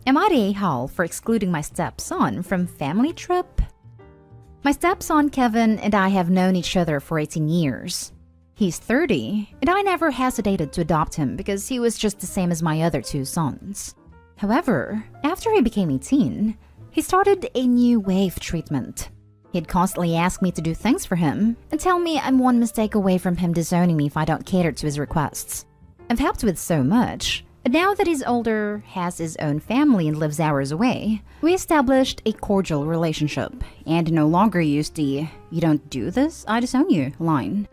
Am I the a-hole for excluding my stepson from family trip? My stepson Kevin and I have known each other for 18 years. He's 30, and I never hesitated to adopt him because he was just the same as my other two sons. However, after he became 18, he started a new wave treatment. He'd constantly ask me to do things for him and tell me I'm one mistake away from him disowning me if I don't cater to his requests. I've helped with so much, and now that he's older, has his own family and lives hours away, we established a cordial relationship and no longer use the "you don't do this, I disown you" line.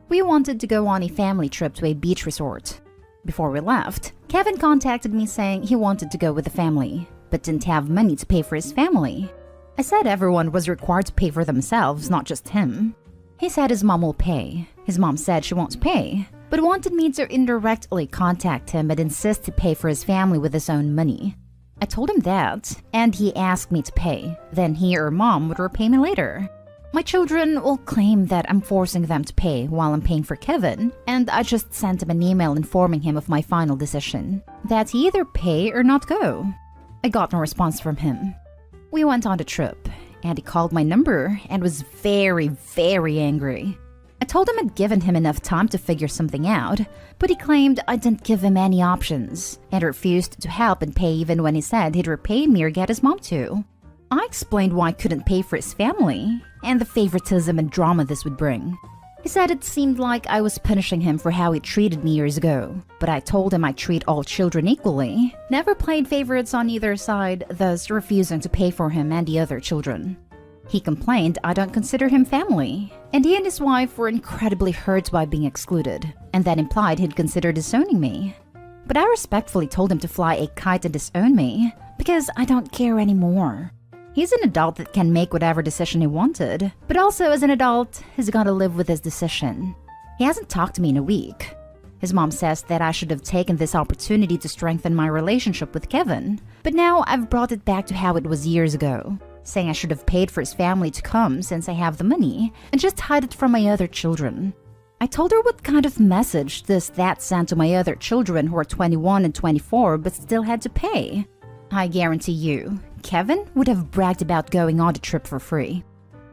We wanted to go on a family trip to a beach resort. Before we left, Kevin contacted me saying he wanted to go with the family, but didn't have money to pay for his family. I said everyone was required to pay for themselves, not just him. He said his mom will pay. His mom said she won't pay, but wanted me to indirectly contact him and insist to pay for his family with his own money. I told him that, and he asked me to pay. Then he or mom would repay me later. My children will claim that I'm forcing them to pay while I'm paying for Kevin, and I just sent him an email informing him of my final decision, that he either pay or not go. I got no response from him. We went on the trip, and he called my number and was very, very angry. I told him I'd given him enough time to figure something out, but he claimed I didn't give him any options, and refused to help and pay even when he said he'd repay me or get his mom to. I explained why I couldn't pay for his family, and the favoritism and drama this would bring. He said it seemed like I was punishing him for how he treated me years ago, but I told him I treat all children equally, never played favorites on either side, thus refusing to pay for him and the other children. He complained I don't consider him family, and he and his wife were incredibly hurt by being excluded, and that implied he'd consider disowning me. But I respectfully told him to fly a kite and disown me, because I don't care anymore. He's an adult that can make whatever decision he wanted, but also as an adult, he's gotta live with his decision. He hasn't talked to me in a week. His mom says that I should have taken this opportunity to strengthen my relationship with Kevin, but now I've brought it back to how it was years ago, saying I should have paid for his family to come since I have the money, and just hide it from my other children. I told her what kind of message that sent to my other children who are 21 and 24 but still had to pay. I guarantee you, Kevin would have bragged about going on the trip for free.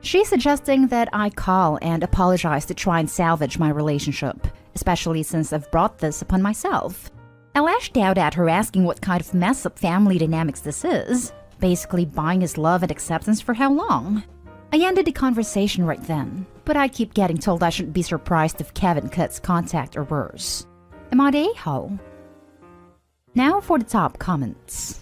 She's suggesting that I call and apologize to try and salvage my relationship, especially since I've brought this upon myself. I lashed out at her asking what kind of mess up family dynamics this is, basically buying his love and acceptance for how long? I ended the conversation right then, but I keep getting told I shouldn't be surprised if Kevin cuts contact or worse. Am I the a-hole? Now for the top comments.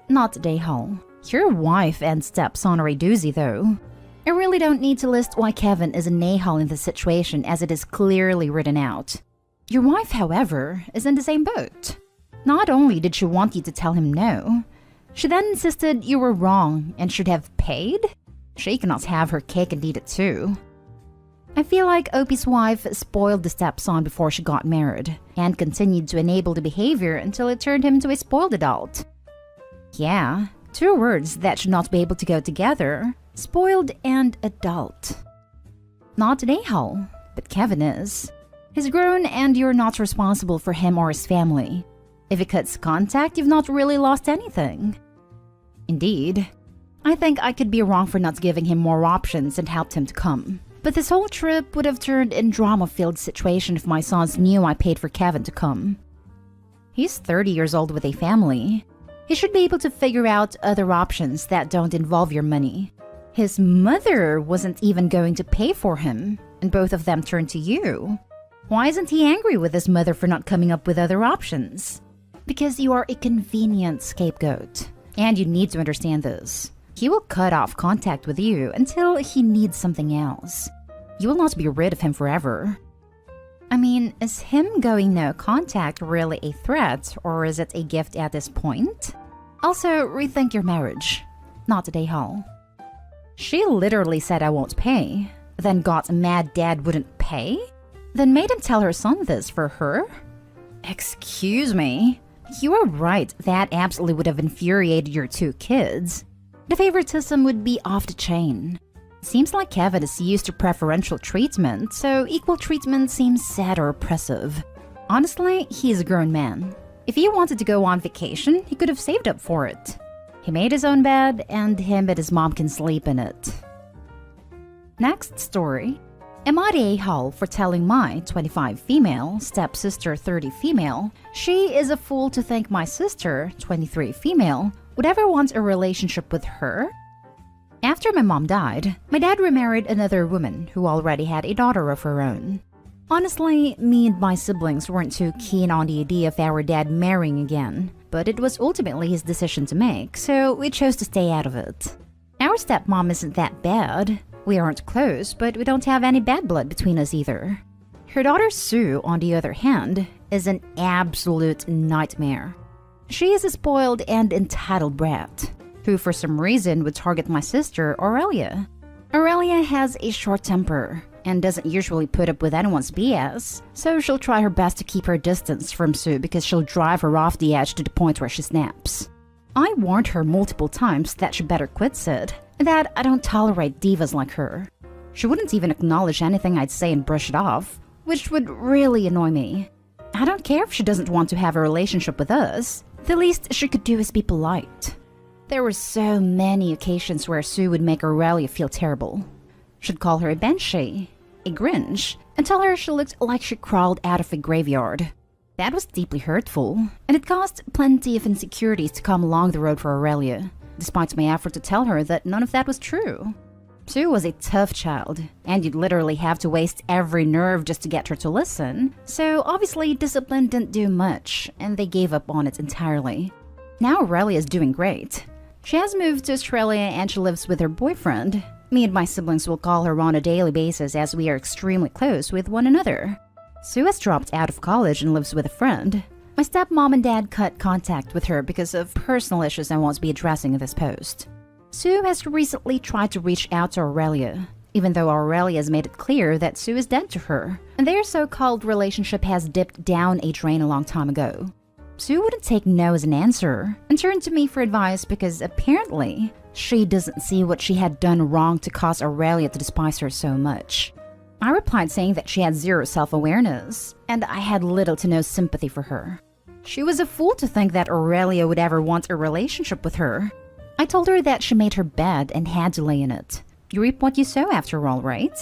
Not the a-hole. Your wife and stepson are a doozy though. I really don't need to list why Kevin is an a-hole in this situation as it is clearly written out. Your wife, however, is in the same boat. Not only did she want you to tell him no, she then insisted you were wrong and should have paid? She cannot have her cake and eat it too. I feel like Opie's wife spoiled the stepson before she got married, and continued to enable the behavior until it turned him into a spoiled adult. Yeah, two words that should not be able to go together, spoiled and adult. Not an a-hole, but Kevin is. He's grown and you're not responsible for him or his family. If he cuts contact, you've not really lost anything. Indeed. I think I could be wrong for not giving him more options and helped him to come. But this whole trip would have turned in drama-filled situation if my sons knew I paid for Kevin to come. He's 30 years old with a family. He should be able to figure out other options that don't involve your money. His mother wasn't even going to pay for him, and both of them turned to you. Why isn't he angry with his mother for not coming up with other options? Because you are a convenient scapegoat, and you need to understand this. He will cut off contact with you until he needs something else. You will not be rid of him forever. I mean, is him going no contact really a threat, or is it a gift at this point? Also, rethink your marriage. Not a a-hole. She literally said I won't pay, then got mad dad wouldn't pay, then made him tell her son this for her? Excuse me? You are right, that absolutely would have infuriated your two kids. The favoritism would be off the chain. Seems like Kevin is used to preferential treatment, so equal treatment seems sad or oppressive. Honestly, he's a grown man. If he wanted to go on vacation, he could have saved up for it. He made his own bed, and him and his mom can sleep in it. Next story. Am I the a-hole for telling my 25 female stepsister 30 female she is a fool to think my sister 23 female would ever want a relationship with her? After my mom died, my dad remarried another woman who already had a daughter of her own. Honestly, me and my siblings weren't too keen on the idea of our dad marrying again, but it was ultimately his decision to make, so we chose to stay out of it. Our stepmom isn't that bad. We aren't close, but we don't have any bad blood between us either. Her daughter Sue, on the other hand, is an absolute nightmare. She is a spoiled and entitled brat, who for some reason would target my sister, Aurelia. Aurelia has a short temper and doesn't usually put up with anyone's BS, so she'll try her best to keep her distance from Sue because she'll drive her off the edge to the point where she snaps. I warned her multiple times that she better quit Sid, and that I don't tolerate divas like her. She wouldn't even acknowledge anything I'd say and brush it off, which would really annoy me. I don't care if she doesn't want to have a relationship with us. The least she could do is be polite. There were so many occasions where Sue would make Aurelia feel terrible. She'd call her a banshee, a Grinch, and tell her she looked like she crawled out of a graveyard. That was deeply hurtful, and it caused plenty of insecurities to come along the road for Aurelia, despite my effort to tell her that none of that was true. Sue was a tough child, and you'd literally have to waste every nerve just to get her to listen, so obviously discipline didn't do much, and they gave up on it entirely. Now Aurelia is doing great. She has moved to Australia and she lives with her boyfriend. Me and my siblings will call her on a daily basis as we are extremely close with one another. Sue has dropped out of college and lives with a friend. My stepmom and dad cut contact with her because of personal issues I won't be addressing in this post. Sue has recently tried to reach out to Aurelia, even though Aurelia has made it clear that Sue is dead to her, and their so-called relationship has dipped down a drain a long time ago. Sue wouldn't take no as an answer and turned to me for advice because apparently she doesn't see what she had done wrong to cause Aurelia to despise her so much. I replied saying that she had zero self-awareness, and I had little to no sympathy for her. She was a fool to think that Aurelia would ever want a relationship with her. I told her that she made her bed and had to lay in it. You reap what you sow after all, right?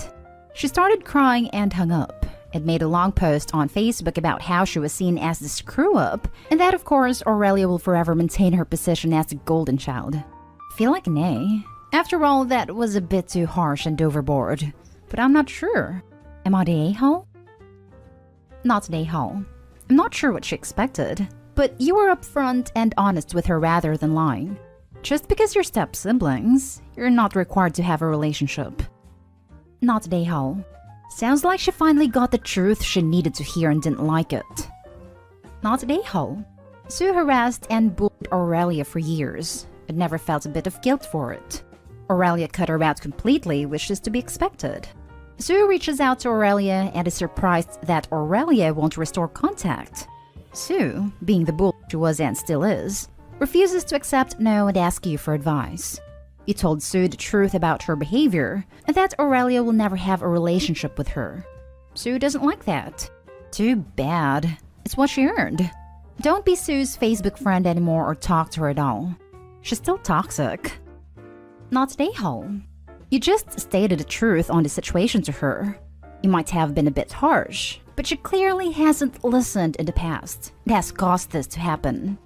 She started crying and hung up, and made a long post on Facebook about how she was seen as the screw-up, and that of course Aurelia will forever maintain her position as the golden child. Feel like an A. After all, that was a bit too harsh and overboard. But I'm not sure. Am I the a-hole? Not the a-hole. I'm not sure what she expected, but you were upfront and honest with her rather than lying. Just because you're step-siblings, you're not required to have a relationship. Not the a-hole. Sounds like she finally got the truth she needed to hear and didn't like it. Not the a-hole. Sue harassed and bullied Aurelia for years, but never felt a bit of guilt for it. Aurelia cut her out completely, which is to be expected. Sue reaches out to Aurelia and is surprised that Aurelia won't restore contact. Sue, being the bull she was and still is, refuses to accept no and ask you for advice. You told Sue the truth about her behavior and that Aurelia will never have a relationship with her. Sue doesn't like that. Too bad. It's what she earned. Don't be Sue's Facebook friend anymore or talk to her at all. She's still toxic. Not the a-hole. You just stated the truth on the situation to her. You might have been a bit harsh, but she clearly hasn't listened in the past. It has caused this to happen.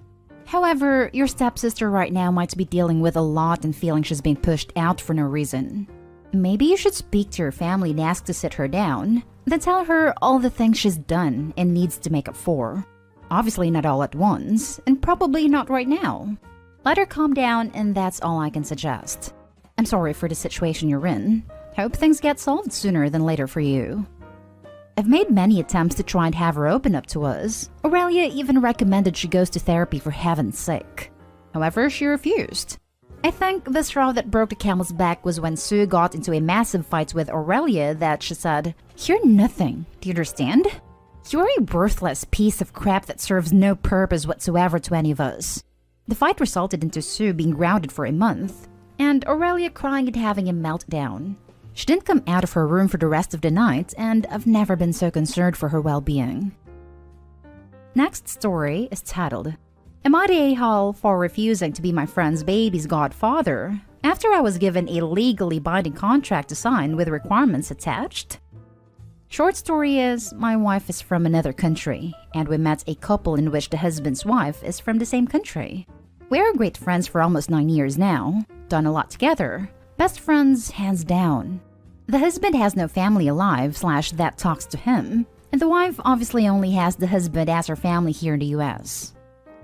However, your stepsister right now might be dealing with a lot and feeling she's being pushed out for no reason. Maybe you should speak to her family and ask to sit her down, then tell her all the things she's done and needs to make up for. Obviously not all at once, and probably not right now. Let her calm down, and that's all I can suggest. I'm sorry for the situation you're in. Hope things get solved sooner than later for you. I've made many attempts to try and have her open up to us. Aurelia even recommended she goes to therapy for heaven's sake. However, she refused. I think the straw that broke the camel's back was when Sue got into a massive fight with Aurelia that she said, "You're nothing, do you understand? You're a worthless piece of crap that serves no purpose whatsoever to any of us." The fight resulted into Sue being grounded for a month, and Aurelia crying and having a meltdown. She didn't come out of her room for the rest of the night, and I've never been so concerned for her well-being. Next story is titled, Am I the a-hole for refusing to be my friend's baby's godfather after I was given a legally binding contract to sign with requirements attached? Short story is, my wife is from another country, and we met a couple in which the husband's wife is from the same country. We are great friends for almost 9 years now, done a lot together, best friends hands down. The husband has no family alive / that talks to him, and the wife obviously only has the husband as her family here in the US.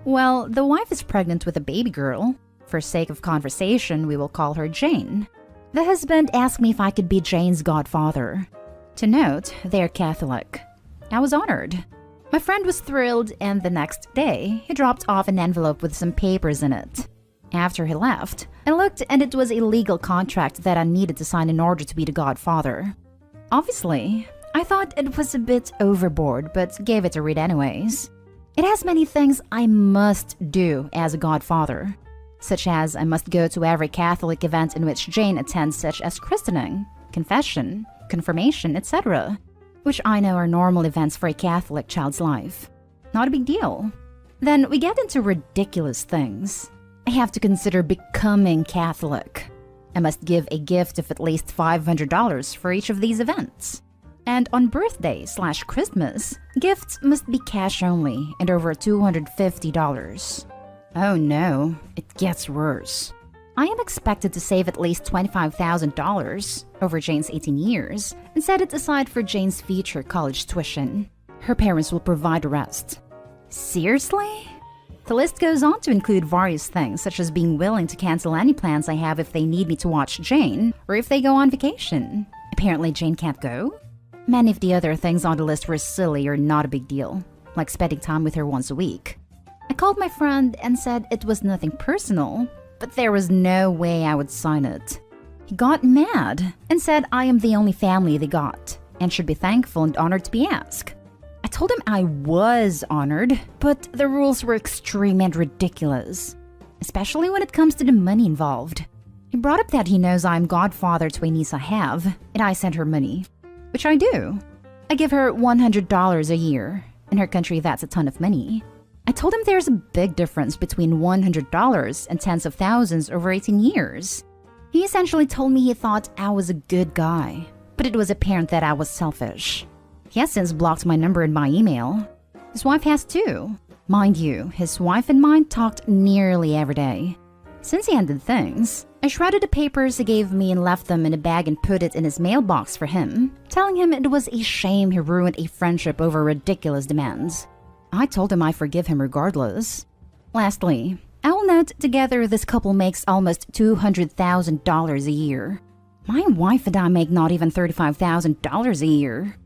Well, the wife is pregnant with a baby girl. For sake of conversation, we will call her Jane. The husband asked me if I could be Jane's godfather. To note, they are Catholic. I was honored. My friend was thrilled, and the next day, he dropped off an envelope with some papers in it. After he left, I looked and it was a legal contract that I needed to sign in order to be the godfather. Obviously, I thought it was a bit overboard, but gave it a read anyways. It has many things I must do as a godfather, such as I must go to every Catholic event in which Jane attends, such as christening, confession, confirmation, etc., which I know are normal events for a Catholic child's life. Not a big deal. Then we get into ridiculous things. I have to consider becoming Catholic. I must give a gift of at least $500 for each of these events. And on birthday / Christmas, gifts must be cash only and over $250. Oh no, it gets worse. I am expected to save at least $25,000 over Jane's 18 years and set it aside for Jane's future college tuition. Her parents will provide the rest. Seriously? The list goes on to include various things, such as being willing to cancel any plans I have if they need me to watch Jane, or if they go on vacation. Apparently Jane can't go? Many of the other things on the list were silly or not a big deal, like spending time with her once a week. I called my friend and said it was nothing personal, but there was no way I would sign it. He got mad and said I am the only family they got, and should be thankful and honored to be asked. I told him I was honored, but the rules were extreme and ridiculous, especially when it comes to the money involved. He brought up that he knows I'm godfather to a niece I have, and I send her money, which I do. I give her $100 a year. In her country, that's a ton of money. I told him there's a big difference between $100 and tens of thousands over 18 years. He essentially told me he thought I was a good guy, but it was apparent that I was selfish. He has since blocked my number and my email. His wife has too. Mind you, his wife and mine talked nearly every day. Since he ended things, I shredded the papers he gave me and left them in a bag and put it in his mailbox for him, telling him it was a shame he ruined a friendship over ridiculous demands. I told him I forgive him regardless. Lastly, I will note together this couple makes almost $200,000 a year. My wife and I make not even $35,000 a year.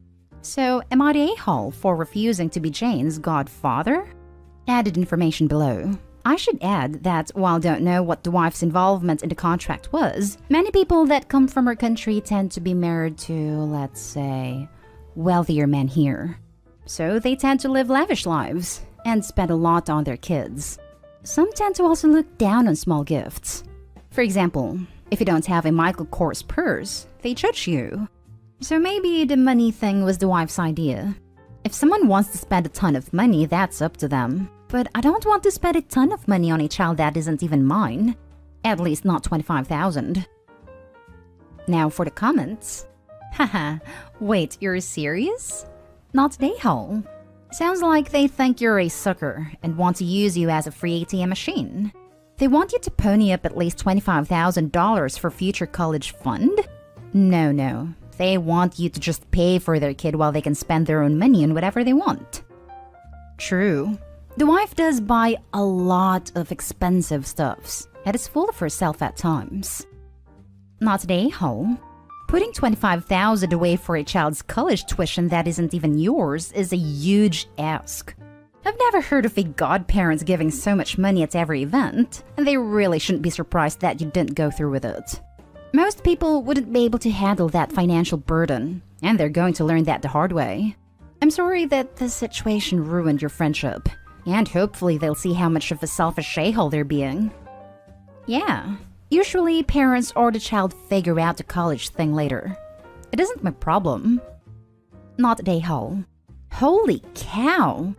So, am I the a-hole for refusing to be Jane's godfather? Added information below. I should add that while I don't know what the wife's involvement in the contract was, many people that come from her country tend to be married to, let's say, wealthier men here. So they tend to live lavish lives and spend a lot on their kids. Some tend to also look down on small gifts. For example, if you don't have a Michael Kors purse, they judge you. So maybe the money thing was the wife's idea. If someone wants to spend a ton of money, that's up to them. But I don't want to spend a ton of money on a child that isn't even mine. At least not $25,000. Now for the comments. Haha, wait, you're serious? Not the a-hole. Sounds like they think you're a sucker and want to use you as a free ATM machine. They want you to pony up at least $25,000 for future college fund? No. They want you to just pay for their kid while they can spend their own money on whatever they want. True. The wife does buy a lot of expensive stuffs and is full of herself at times. Not the a-hole. Putting $25,000 away for a child's college tuition that isn't even yours is a huge ask. I've never heard of a godparent giving so much money at every event, and they really shouldn't be surprised that you didn't go through with it. Most people wouldn't be able to handle that financial burden, and they're going to learn that the hard way. I'm sorry that this situation ruined your friendship, and hopefully they'll see how much of a selfish a-hole they're being. Yeah, usually parents or the child figure out the college thing later. It isn't my problem. Not the a-hole. Holy cow!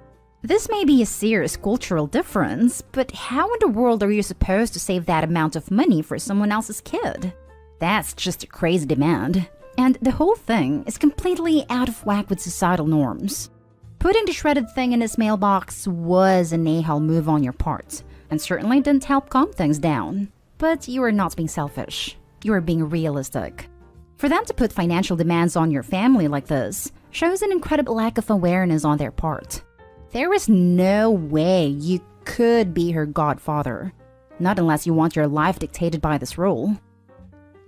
This may be a serious cultural difference, but how in the world are you supposed to save that amount of money for someone else's kid? That's just a crazy demand. And the whole thing is completely out of whack with societal norms. Putting the shredded thing in his mailbox was an a-hole move on your part, and certainly didn't help calm things down. But you are not being selfish. You are being realistic. For them to put financial demands on your family like this shows an incredible lack of awareness on their part. There is no way you could be her godfather. Not unless you want your life dictated by this rule.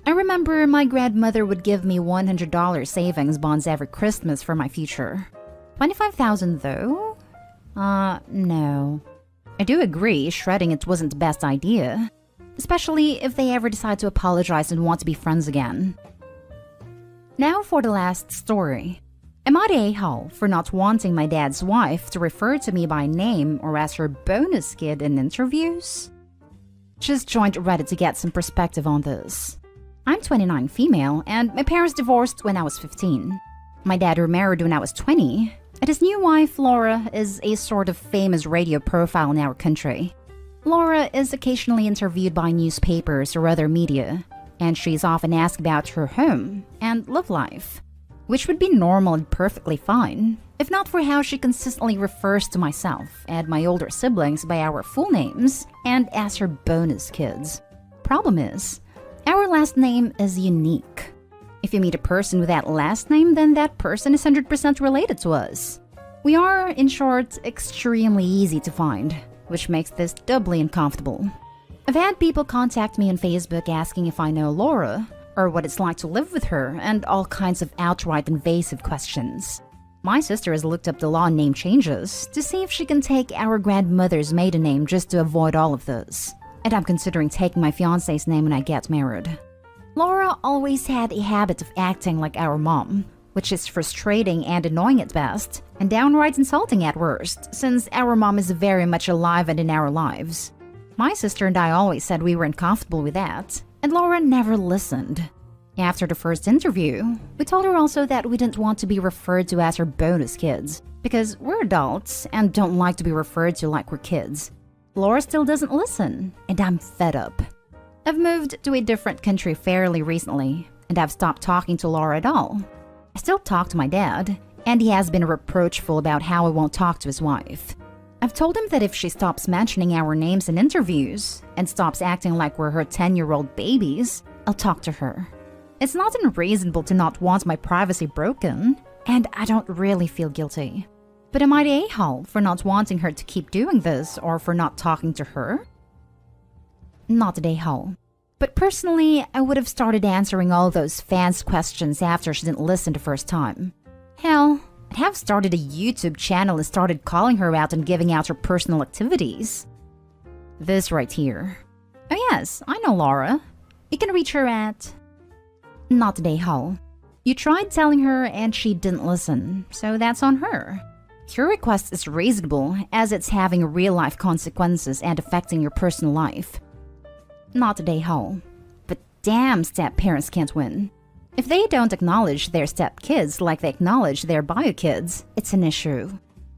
I remember my grandmother would give me $100 savings bonds every Christmas for my future. $25,000 though? No. I do agree shredding it wasn't the best idea. Especially if they ever decide to apologize and want to be friends again. Now for the last story. Am I the a-hole for not wanting my dad's wife to refer to me by name or as her bonus kid in interviews? Just joined Reddit to get some perspective on this. I'm 29 female and my parents divorced when I was 15. My dad remarried when I was 20, and his new wife, Laura, is a sort of famous radio profile in our country. Laura is occasionally interviewed by newspapers or other media, and she's often asked about her home and love life. Which would be normal and perfectly fine, if not for how she consistently refers to myself and my older siblings by our full names and as her bonus kids. Problem is, our last name is unique. If you meet a person with that last name, then that person is 100% related to us. We are, in short, extremely easy to find, which makes this doubly uncomfortable. I've had people contact me on Facebook asking if I know Laura, or what it's like to live with her, and all kinds of outright invasive questions. My sister has looked up the law on name changes to see if she can take our grandmother's maiden name just to avoid all of this. And I'm considering taking my fiancé's name when I get married. Laura always had a habit of acting like our mom, which is frustrating and annoying at best, and downright insulting at worst, since our mom is very much alive and in our lives. My sister and I always said we were uncomfortable with that, and Laura never listened. After the first interview, we told her also that we didn't want to be referred to as her bonus kids, because we're adults and don't like to be referred to like we're kids. Laura still doesn't listen, and I'm fed up. I've moved to a different country fairly recently, and I've stopped talking to Laura at all. I still talk to my dad, and he has been reproachful about how I won't talk to his wife. I've told him that if she stops mentioning our names in interviews and stops acting like we're her 10-year-old babies, I'll talk to her. It's not unreasonable to not want my privacy broken, and I don't really feel guilty. But am I the a-hole for not wanting her to keep doing this or for not talking to her? Not the a-hole. But personally, I would have started answering all those fans' questions after she didn't listen the first time. Hell, I'd have started a YouTube channel and started calling her out and giving out her personal activities. This right here. Oh yes, I know Laura. You can reach her at... Not the a-hole. You tried telling her and she didn't listen, so that's on her. Your request is reasonable as it's having real-life consequences and affecting your personal life. Not the a-hole. But damn, step-parents can't win. If they don't acknowledge their step-kids like they acknowledge their bio-kids, it's an issue.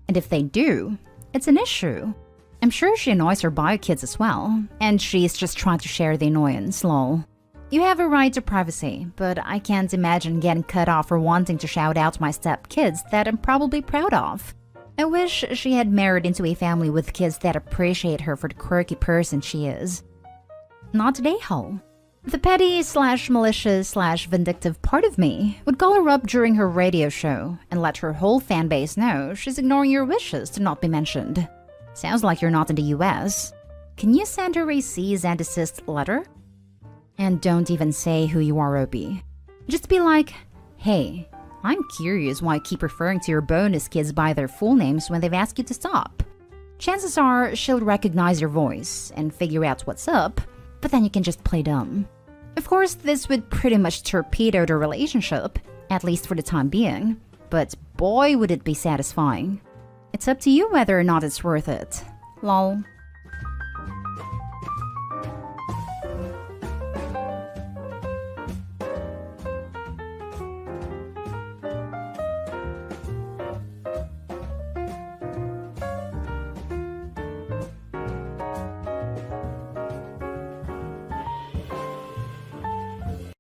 And if they do, it's an issue. I'm sure she annoys her bio-kids as well, and she's just trying to share the annoyance, lol. You have a right to privacy, but I can't imagine getting cut off for wanting to shout out my step-kids that I'm probably proud of. I wish she had married into a family with kids that appreciate her for the quirky person she is. Not the a-hole. The petty/malicious/vindictive part of me would call her up during her radio show and let her whole fan base know she's ignoring your wishes to not be mentioned. Sounds like you're not in the US. Can you send her a cease and desist letter? And don't even say who you are, Opie. Just be like, hey, I'm curious why you keep referring to your bonus kids by their full names when they've asked you to stop. Chances are she'll recognize your voice and figure out what's up, but then you can just play dumb. Of course, this would pretty much torpedo the relationship, at least for the time being, but boy would it be satisfying. It's up to you whether or not it's worth it. Lol.